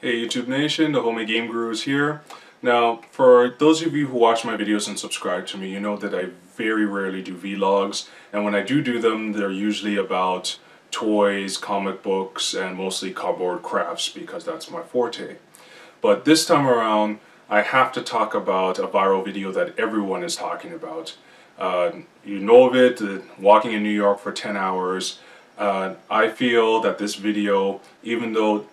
Hey YouTube Nation, the Homie Game Guru is here. Now, for those of you who watch my videos and subscribe to me, you know that I very rarely do vlogs, and when I do them, they're usually about toys, comic books, and mostly cardboard crafts because that's my forte. But this time around, I have to talk about a viral video that everyone is talking about. You know of it, walking in New York for 10 hours. I feel that this video, even though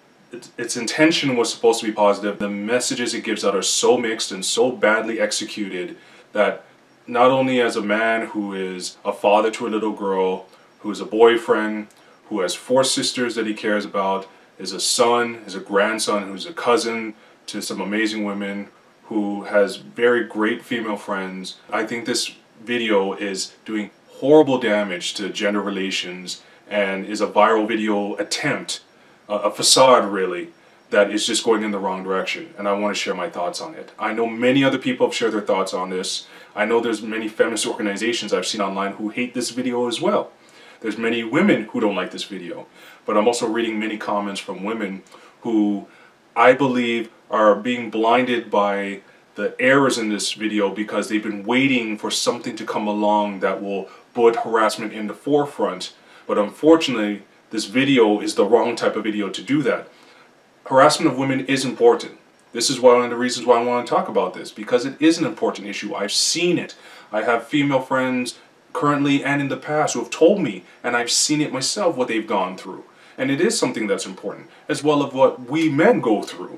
its intention was supposed to be positive, the messages it gives out are so mixed and so badly executed that not only as a man who is a father to a little girl, who is a boyfriend, who has 4 sisters that he cares about, is a son, is a grandson, who's a cousin to some amazing women, who has very great female friends, I think this video is doing horrible damage to gender relations and is a viral video attempt, a facade really, that is just going in the wrong direction, and I want to share my thoughts on it. I know many other people have shared their thoughts on this. I know there's many feminist organizations I've seen online who hate this video as well. There's many women who don't like this video, but I'm also reading many comments from women who I believe are being blinded by the errors in this video because they've been waiting for something to come along that will put harassment in the forefront, but unfortunately this video is the wrong type of video to do that. Harassment of women is important. This is one of the reasons why I want to talk about this, because it is an important issue. I've seen it. I have female friends currently and in the past who have told me, and I've seen it myself, what they've gone through. And it is something that's important, as well as what we men go through.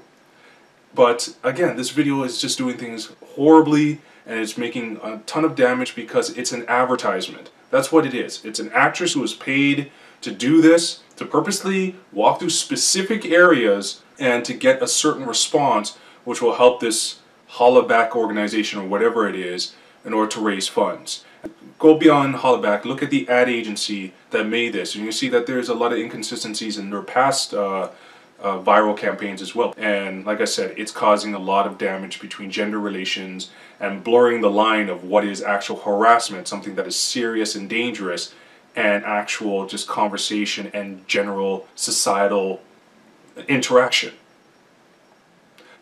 But again, this video is just doing things horribly, and it's making a ton of damage because it's an advertisement. That's what it is. It's an actress who is paid to do this, to purposely walk through specific areas and to get a certain response which will help this hollaback organization or whatever it is in order to raise funds. Go beyond hollaback, look at the ad agency that made this, and you see that there's a lot of inconsistencies in their past viral campaigns as well. And like I said, it's causing a lot of damage between gender relations and blurring the line of what is actual harassment, something that is serious and dangerous, and actual just conversation and general societal interaction.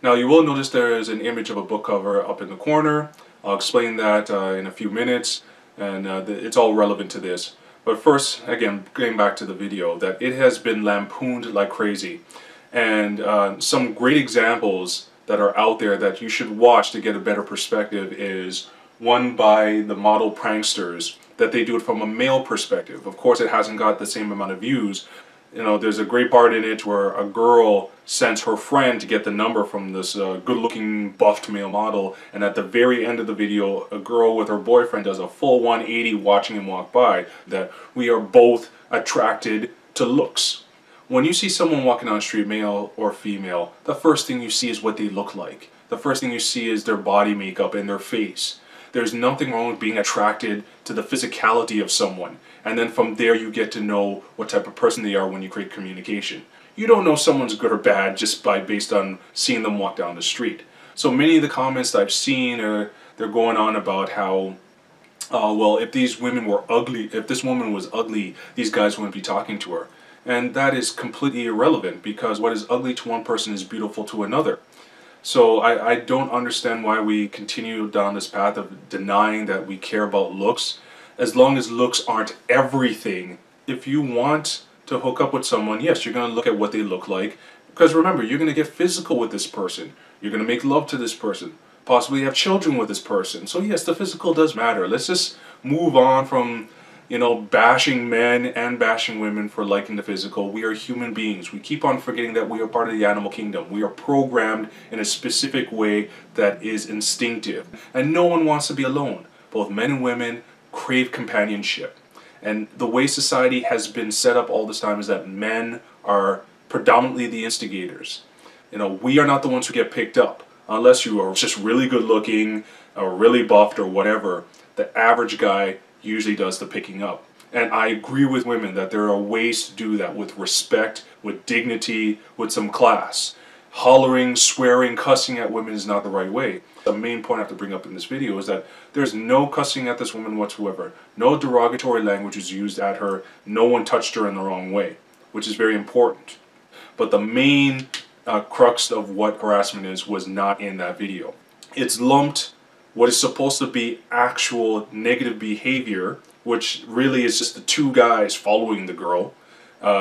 Now you will notice there is an image of a book cover up in the corner. I'll explain that in a few minutes, and it's all relevant to this. But first, again, getting back to the video, that it has been lampooned like crazy. And some great examples that are out there that you should watch to get a better perspective is one by the model pranksters, that they do it from a male perspective. Of course, it hasn't got the same amount of views. You know, there's a great part in it where a girl sends her friend to get the number from this good-looking, buffed male model, and at the very end of the video, a girl with her boyfriend does a full 180 watching him walk by, that we are both attracted to looks. When you see someone walking down the street, male or female, the first thing you see is what they look like. The first thing you see is their body makeup and their face. There's nothing wrong with being attracted to the physicality of someone, and then from there you get to know what type of person they are when you create communication. You don't know someone's good or bad just based on seeing them walk down the street. So many of the comments that I've seen they're going on about how well, if these women were ugly, if this woman was ugly, these guys wouldn't be talking to her. And that is completely irrelevant, because what is ugly to one person is beautiful to another. So I don't understand why we continue down this path of denying that we care about looks, as long as looks aren't everything. If you want to hook up with someone, yes, you're going to look at what they look like, because remember, you're going to get physical with this person. You're going to make love to this person, possibly have children with this person. So yes, the physical does matter. Let's just move on from, you know, bashing men and bashing women for liking the physical. We are human beings. We keep on forgetting that we are part of the animal kingdom. We are programmed in a specific way that is instinctive. And no one wants to be alone. Both men and women crave companionship. And the way society has been set up all this time is that men are predominantly the instigators. You know, we are not the ones who get picked up. Unless you are just really good looking or really buffed or whatever, the average guy usually does the picking up. And I agree with women that there are ways to do that with respect, with dignity, with some class. Hollering, swearing, cussing at women is not the right way. The main point I have to bring up in this video is that there's no cussing at this woman whatsoever. No derogatory language is used at her. No one touched her in the wrong way, which is very important. But the main crux of what harassment is was not in that video. It's lumped what is supposed to be actual negative behavior, which really is just the two guys following the girl,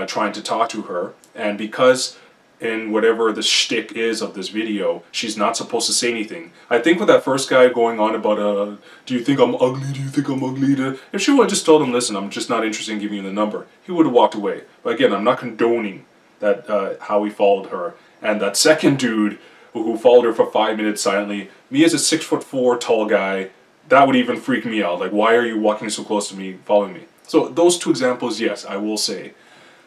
trying to talk to her, and because in whatever the shtick is of this video, she's not supposed to say anything. I think with that first guy going on about, do you think I'm ugly, do you think I'm ugly, if she would have just told him, listen, I'm just not interested in giving you the number, he would have walked away. But again, I'm not condoning that, how he followed her. And that second dude who followed her for 5 minutes silently, me as a 6'4" tall guy, that would even freak me out. Like, why are you walking so close to me, following me? So those two examples, yes, I will say.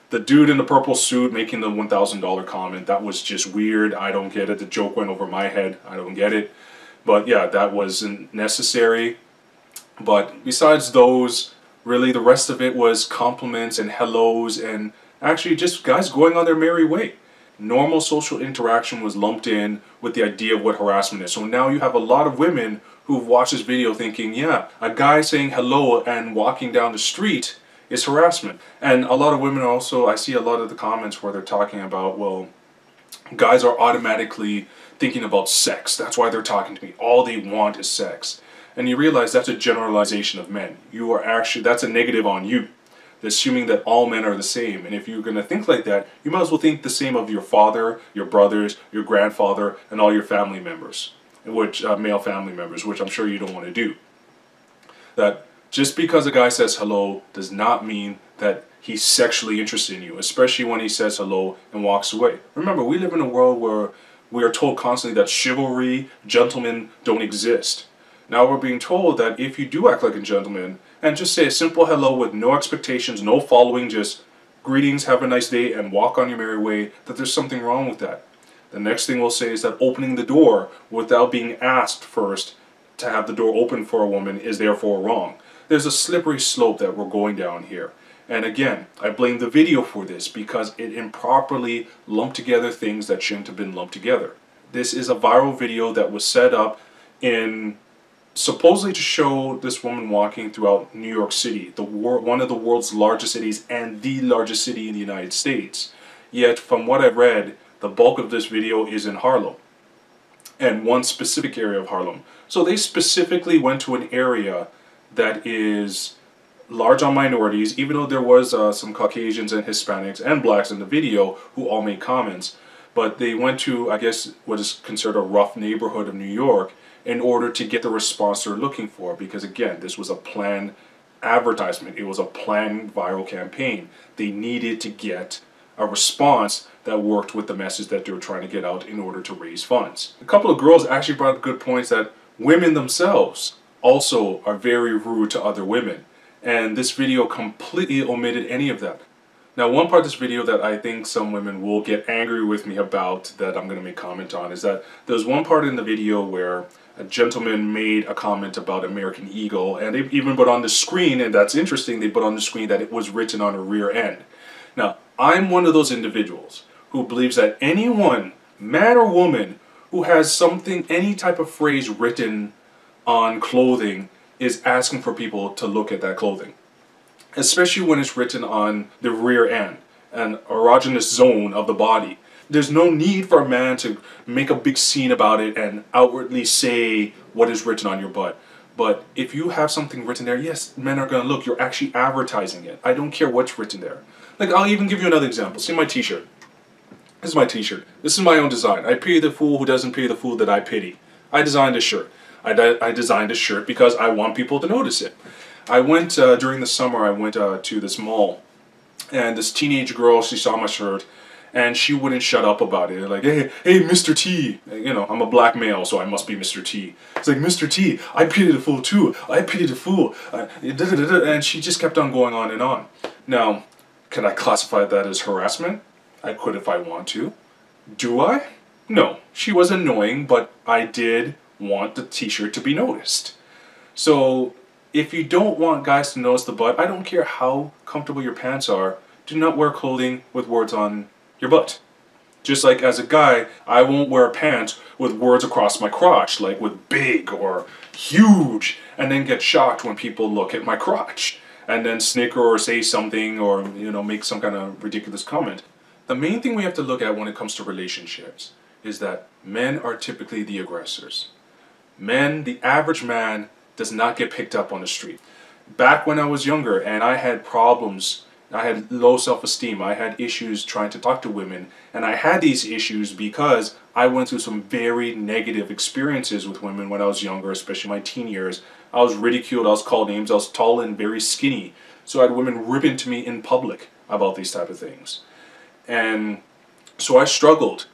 The dude in the purple suit making the $1,000 comment, that was just weird. I don't get it. The joke went over my head. I don't get it. But yeah, that wasn't necessary. But besides those, really the rest of it was compliments and hellos and actually just guys going on their merry way. Normal social interaction was lumped in with the idea of what harassment is. So now you have a lot of women who've watched this video thinking, yeah, a guy saying hello and walking down the street is harassment. And a lot of women also, I see a lot of the comments where they're talking about, well, guys are automatically thinking about sex. That's why they're talking to me. All they want is sex. And you realize that's a generalization of men. You are actually, that's a negative on you. Assuming that all men are the same. And if you're going to think like that, you might as well think the same of your father, your brothers, your grandfather, and all your family members, which male family members, which I'm sure you don't want to do. That just because a guy says hello does not mean that he's sexually interested in you, especially when he says hello and walks away. Remember, we live in a world where we are told constantly that chivalry, gentlemen don't exist. Now we're being told that if you do act like a gentleman and just say a simple hello with no expectations, no following, just greetings, have a nice day, and walk on your merry way, that there's something wrong with that. The next thing we'll say is that opening the door without being asked first to have the door open for a woman is therefore wrong. There's a slippery slope that we're going down here. And again, I blame the video for this because it improperly lumped together things that shouldn't have been lumped together. This is a viral video that was set up in supposedly to show this woman walking throughout New York City, one of the world's largest cities and the largest city in the United States. Yet, from what I've read, the bulk of this video is in Harlem, and one specific area of Harlem. So they specifically went to an area that is large on minorities, even though there was some Caucasians and Hispanics and blacks in the video who all made comments. But they went to, I guess, what is considered a rough neighborhood of New York in order to get the response they're looking for. Because again, this was a planned advertisement. It was a planned viral campaign. They needed to get a response that worked with the message that they were trying to get out in order to raise funds. A couple of girls actually brought up good points that women themselves also are very rude to other women. And this video completely omitted any of that. Now, one part of this video that I think some women will get angry with me about that I'm going to make comment on is that there's one part in the video where a gentleman made a comment about American Eagle, and they even put on the screen, and that's interesting, they put on the screen that it was written on a rear end. Now, I'm one of those individuals who believes that anyone, man or woman, who has something, any type of phrase written on clothing is asking for people to look at that clothing. Especially when it's written on the rear end, an erogenous zone of the body. There's no need for a man to make a big scene about it and outwardly say what is written on your butt. But if you have something written there, yes, men are going to look. You're actually advertising it. I don't care what's written there. Like, I'll even give you another example. See my t-shirt. This is my t-shirt. This is my own design. I pity the fool who doesn't pity the fool that I pity. I designed this shirt. I designed this shirt because I want people to notice it. I went, during the summer, I went to this mall. And this teenage girl, she saw my shirt. And she wouldn't shut up about it. Like, hey, Mr. T. You know, I'm a black male, so I must be Mr. T. It's like, Mr. T, I pity the fool too. I pity the fool. And she just kept on going on and on. Now, can I classify that as harassment? I could if I want to. Do I? No. She was annoying, but I did want the t-shirt to be noticed. So, if you don't want guys to notice the butt, I don't care how comfortable your pants are, do not wear clothing with words on your butt. Just like as a guy, I won't wear pants with words across my crotch, like with big or huge, and then get shocked when people look at my crotch, and then snicker or say something or, you know, make some kind of ridiculous comment. The main thing we have to look at when it comes to relationships is that men are typically the aggressors. Men, the average man, does not get picked up on the street. Back when I was younger and I had problems, I had low self-esteem, I had issues trying to talk to women, and I had these issues because I went through some very negative experiences with women when I was younger, especially my teen years. I was ridiculed, I was called names, I was tall and very skinny, so I had women rip into me in public about these type of things. And so I struggled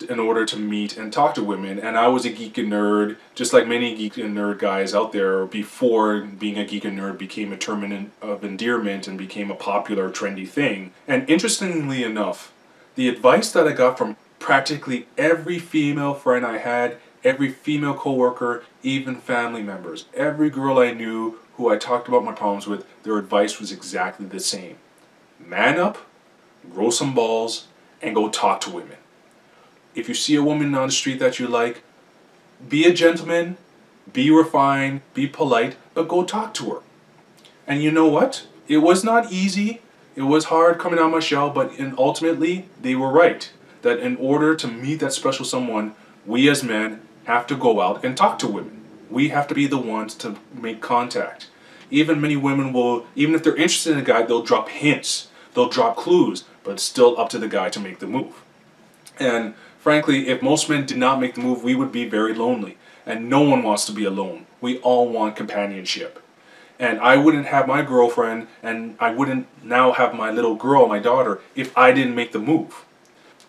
in order to meet and talk to women, and I was a geek and nerd, just like many geek and nerd guys out there. Before being a geek and nerd became a term of endearment and became a popular trendy thing. And interestingly enough, the advice that I got from practically every female friend I had, every female coworker, even family members, every girl I knew who I talked about my problems with, their advice was exactly the same. Man up, grow some balls, and go talk to women. If you see a woman on the street that you like, be a gentleman, be refined, be polite, but go talk to her. And you know what? It was not easy. It was hard coming out of my shell, but ultimately, they were right. That in order to meet that special someone, we as men have to go out and talk to women. We have to be the ones to make contact. Even many women will, even if they're interested in a guy, they'll drop hints. They'll drop clues, but it's still up to the guy to make the move. And frankly, if most men did not make the move, we would be very lonely. And no one wants to be alone. We all want companionship. And I wouldn't have my girlfriend, and I wouldn't now have my little girl, my daughter, if I didn't make the move.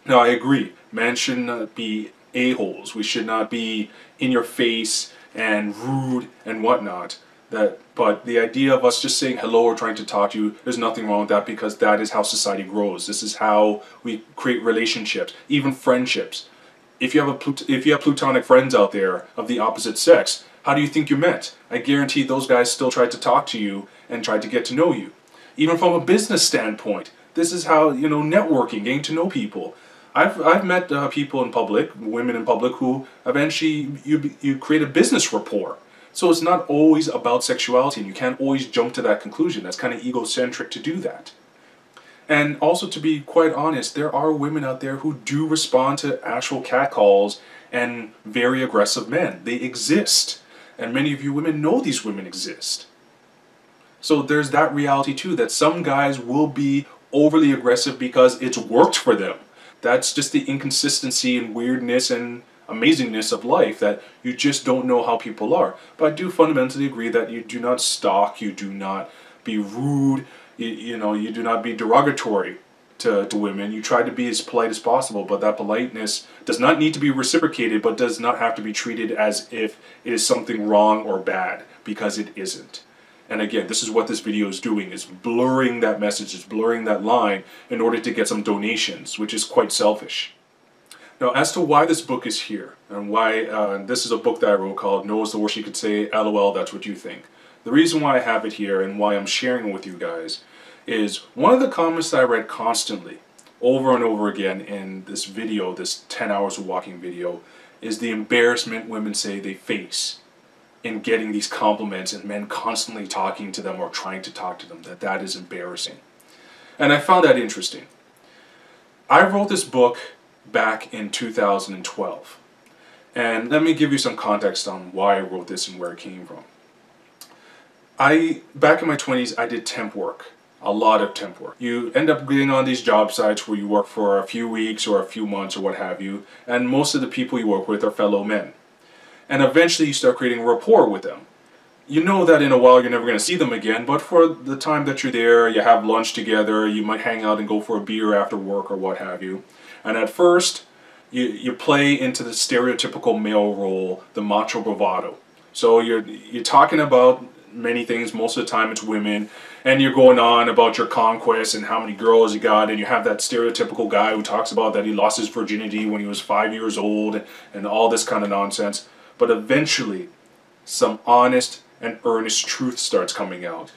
Now, I agree. Men should not be a-holes. We should not be in your face and rude and whatnot. But the idea of us just saying hello or trying to talk to you, there's nothing wrong with that, because that is how society grows. This is how we create relationships, even friendships. If you have platonic friends out there of the opposite sex, how do you think you met? I guarantee those guys still tried to talk to you and tried to get to know you. Even from a business standpoint, this is how, networking, getting to know people. I've met people in public, women in public, who eventually you create a business rapport. So it's not always about sexuality, and you can't always jump to that conclusion. That's kind of egocentric to do that. And also, to be quite honest, there are women out there who do respond to actual catcalls and very aggressive men. They exist. And many of you women know these women exist. So there's that reality too, that some guys will be overly aggressive because it's worked for them. That's just the inconsistency and weirdness and amazingness of life, that you just don't know how people are. But I do fundamentally agree that you do not stalk, you do not be rude, you do not be derogatory to women. You try to be as polite as possible, but that politeness does not need to be reciprocated, but does not have to be treated as if it is something wrong or bad, because it isn't. And again, this is what this video is doing, is blurring that message, it's blurring that line in order to get some donations, which is quite selfish. Now, as to why this book is here, and why this is a book that I wrote called No is the Worst You Could Say, LOL, That's What You Think. The reason why I have it here and why I'm sharing it with you guys is one of the comments that I read constantly, over and over again in this video, this 10 hours of walking video, is the embarrassment women say they face in getting these compliments and men constantly talking to them or trying to talk to them, that is embarrassing. And I found that interesting. I wrote this book back in 2012. And let me give you some context on why I wrote this and where it came from. Back in my 20s, I did temp work. A lot of temp work. You end up getting on these job sites where you work for a few weeks or a few months or what have you, and most of the people you work with are fellow men. And eventually you start creating a rapport with them. You know that in a while you're never going to see them again, but for the time that you're there, you have lunch together, you might hang out and go for a beer after work or what have you. And at first, you play into the stereotypical male role, the macho bravado. So you're talking about many things, most of the time it's women, and you're going on about your conquests and how many girls you got, and you have that stereotypical guy who talks about that he lost his virginity when he was 5 years old and all this kind of nonsense. But eventually, some honest and earnest truth starts coming out.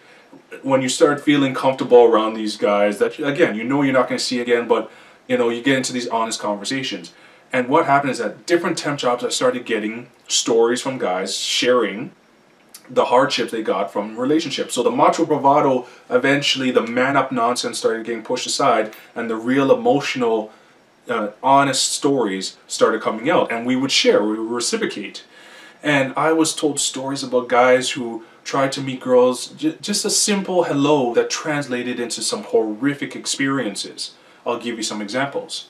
When you start feeling comfortable around these guys that, again, you know you're not going to see again, but you get into these honest conversations. And what happened is that different temp jobs, I started getting stories from guys sharing the hardships they got from relationships. So the macho bravado, eventually the man up nonsense started getting pushed aside, and the real emotional, honest stories started coming out, and we would share, we would reciprocate. And I was told stories about guys who tried to meet girls, just a simple hello that translated into some horrific experiences. I'll give you some examples.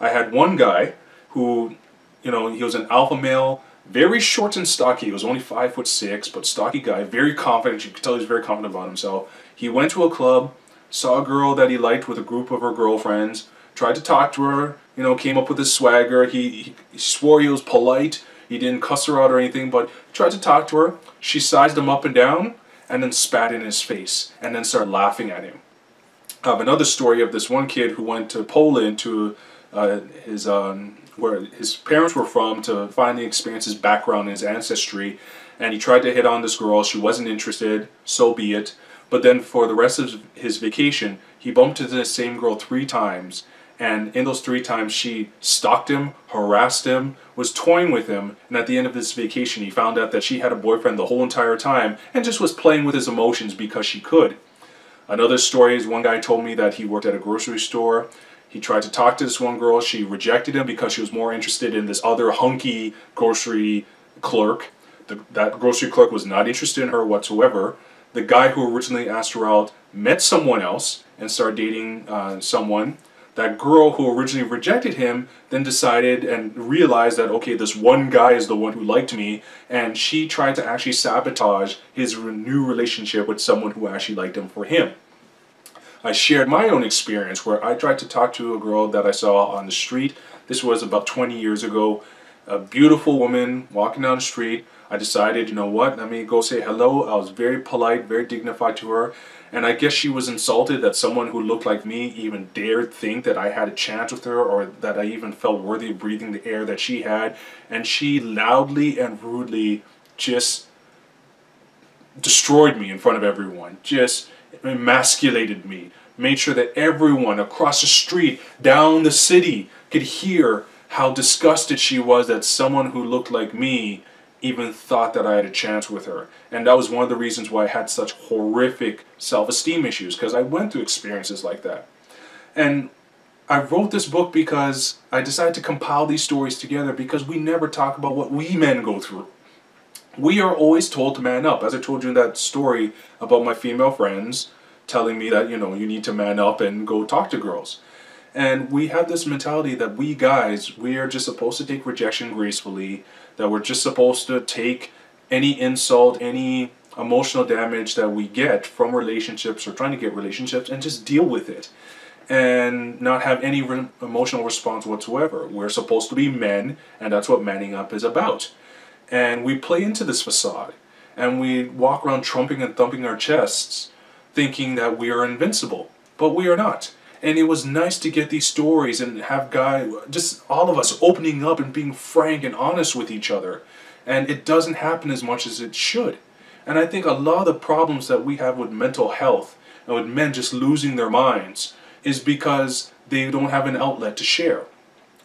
I had one guy who, he was an alpha male, very short and stocky. He was only 5'6", but stocky guy, very confident. You could tell he was very confident about himself. He went to a club, saw a girl that he liked with a group of her girlfriends, tried to talk to her, came up with his swagger. He swore he was polite. He didn't cuss her out or anything, but tried to talk to her. She sized him up and down and then spat in his face and then started laughing at him. I have another story of this one kid who went to Poland to where his parents were from to finally experience his background and his ancestry, and he tried to hit on this girl. She wasn't interested, so be it. But then for the rest of his vacation, he bumped into the same girl 3 times, and in those 3 times she stalked him, harassed him, was toying with him, and at the end of this vacation he found out that she had a boyfriend the whole entire time and just was playing with his emotions because she could. Another story is one guy told me that he worked at a grocery store. He tried to talk to this one girl. She rejected him because she was more interested in this other hunky grocery clerk. That grocery clerk was not interested in her whatsoever. The guy who originally asked her out met someone else and started dating someone. That girl who originally rejected him then decided and realized that, okay, this one guy is the one who liked me, and she tried to actually sabotage his new relationship with someone who actually liked him for him. I shared my own experience where I tried to talk to a girl that I saw on the street. This was about 20 years ago. A beautiful woman walking down the street. I decided, you know what, let me go say hello. I was very polite, very dignified to her. And I guess she was insulted that someone who looked like me even dared think that I had a chance with her, or that I even felt worthy of breathing the air that she had. And she loudly and rudely just destroyed me in front of everyone. Just emasculated me. Made sure that everyone across the street, down the city, could hear how disgusted she was that someone who looked like me even thought that I had a chance with her. And that was one of the reasons why I had such horrific self-esteem issues, because I went through experiences like that. And I wrote this book because I decided to compile these stories together, because we never talk about what we men go through. We are always told to man up. As I told you in that story about my female friends telling me that, you need to man up and go talk to girls. And we have this mentality that we guys, we are just supposed to take rejection gracefully, that we're just supposed to take any insult, any emotional damage that we get from relationships or trying to get relationships, and just deal with it and not have any emotional response whatsoever. We're supposed to be men, and that's what manning up is about. And we play into this facade, and we walk around trumping and thumping our chests thinking that we are invincible, but we are not. And it was nice to get these stories and have just all of us opening up and being frank and honest with each other. And it doesn't happen as much as it should. And I think a lot of the problems that we have with mental health and with men just losing their minds is because they don't have an outlet to share.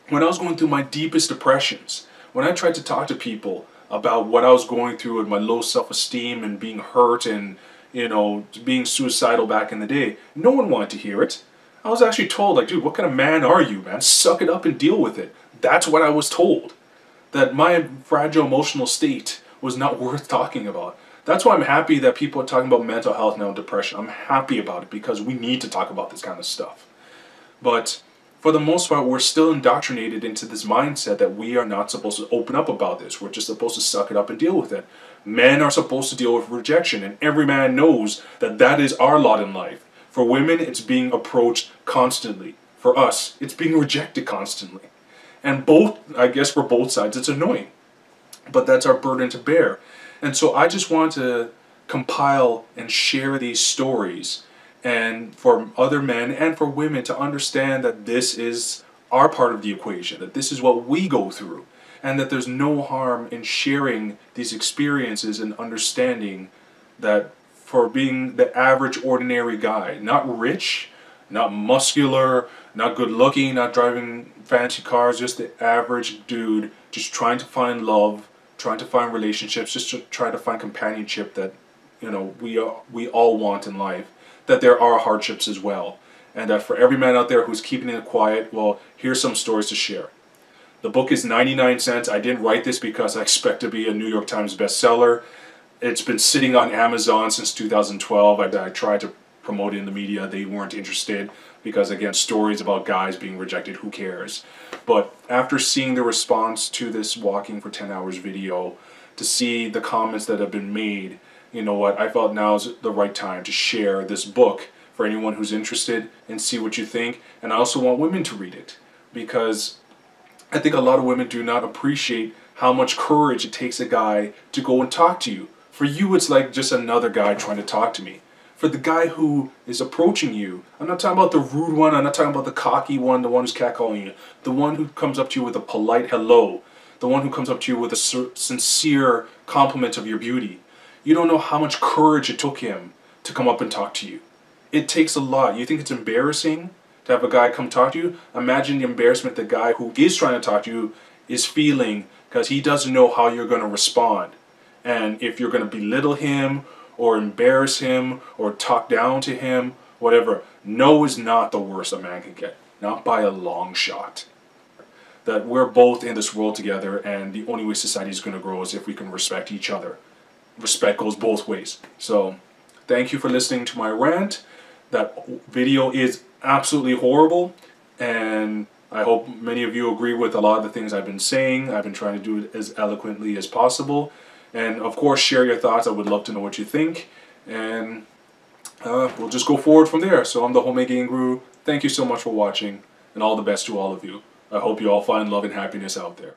When I was going through my deepest depressions, when I tried to talk to people about what I was going through with my low self-esteem and being hurt and, being suicidal back in the day, no one wanted to hear it. I was actually told, like, dude, what kind of man are you, man? Suck it up and deal with it. That's what I was told. That my fragile emotional state was not worth talking about. That's why I'm happy that people are talking about mental health now and depression. I'm happy about it, because we need to talk about this kind of stuff. But for the most part, we're still indoctrinated into this mindset that we are not supposed to open up about this. We're just supposed to suck it up and deal with it. Men are supposed to deal with rejection, and every man knows that that is our lot in life. For women, it's being approached constantly. For us, it's being rejected constantly. And I guess for both sides, it's annoying. But that's our burden to bear. And so I just want to compile and share these stories, and for other men and for women to understand that this is our part of the equation, that this is what we go through, and that there's no harm in sharing these experiences and understanding that for being the average ordinary guy, not rich, not muscular, not good looking, not driving fancy cars, just the average dude just trying to find love, trying to find relationships, just to try to find companionship that, you know, we all want in life, that there are hardships as well. And that for every man out there who's keeping it quiet, well, here's some stories to share. The book is 99 cents. I didn't write this because I expect to be a New York Times bestseller. It's been sitting on Amazon since 2012. I tried to promote it in the media. They weren't interested because, again, stories about guys being rejected, who cares? But after seeing the response to this Walking for 10 Hours video, to see the comments that have been made, you know what, I felt now is the right time to share this book for anyone who's interested and see what you think. And I also want women to read it, because I think a lot of women do not appreciate how much courage it takes a guy to go and talk to you. For you, it's like just another guy trying to talk to me. For the guy who is approaching you, I'm not talking about the rude one, I'm not talking about the cocky one, the one who's catcalling you. The one who comes up to you with a polite hello. The one who comes up to you with a sincere compliment of your beauty. You don't know how much courage it took him to come up and talk to you. It takes a lot. You think it's embarrassing to have a guy come talk to you? Imagine the embarrassment the guy who is trying to talk to you is feeling, because he doesn't know how you're going to respond. And if you're going to belittle him or embarrass him or talk down to him, whatever, no is not the worst a man can get. Not by a long shot. That we're both in this world together, and the only way society is going to grow is if we can respect each other. Respect goes both ways. So, thank you for listening to my rant. That video is absolutely horrible, and I hope many of you agree with a lot of the things I've been saying. I've been trying to do it as eloquently as possible. And of course, share your thoughts. I would love to know what you think. And we'll just go forward from there. So I'm the Homemade Game Guru. Thank you so much for watching, and all the best to all of you. I hope you all find love and happiness out there.